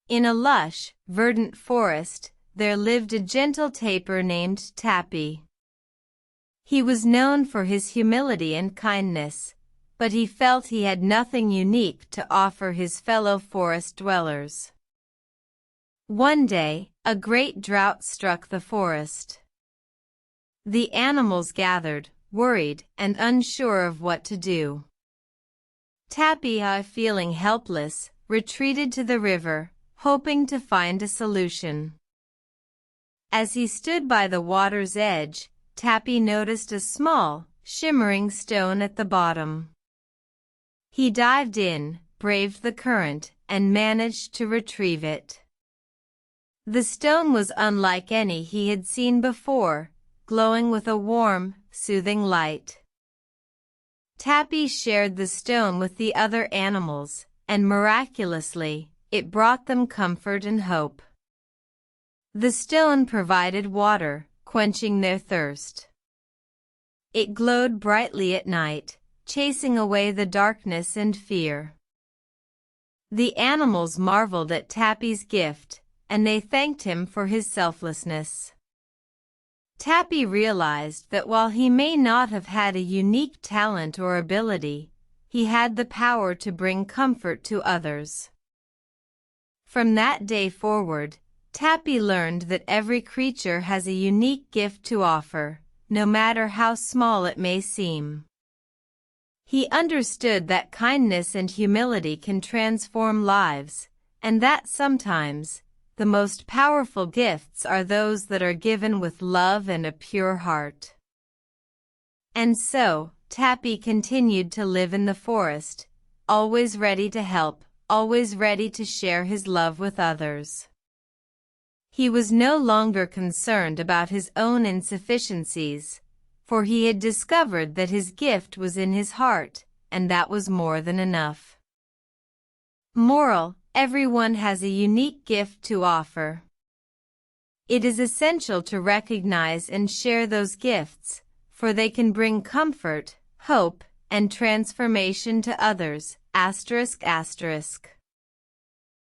In a lush, verdant forest, there lived a gentle tapir named Tapir. He was known for his humility and kindness, but he felt he had nothing unique to offer his fellow forest dwellers. One day, a great drought struck the forest. The animals gathered, worried and unsure of what to do. Tapir, feeling helpless, retreated to the river, hoping to find a solution. As he stood by the water's edge, Tapir noticed a small, shimmering stone at the bottom. He dived in, braved the current, and managed to retrieve it. The stone was unlike any he had seen before, glowing with a warm, soothing light. Tapir shared the stone with the other animals, and miraculously, it brought them comfort and hope. The stone provided water, quenching their thirst. It glowed brightly at night, chasing away the darkness and fear. The animals marveled at Tapir's gift, and they thanked him for his selflessness. Tapir realized that while he may not have had a unique talent or ability, he had the power to bring comfort to others. From that day forward, Tapir learned that every creature has a unique gift to offer, no matter how small it may seem. He understood that kindness and humility can transform lives, and that sometimes, the most powerful gifts are those that are given with love and a pure heart. And so, Tapir continued to live in the forest, always ready to help, always ready to share his love with others. He was no longer concerned about his own insufficiencies, for he had discovered that his gift was in his heart, and that was more than enough. Moral: everyone has a unique gift to offer. It is essential to recognize and share those gifts, for they can bring comfort, hope, and transformation to others. ****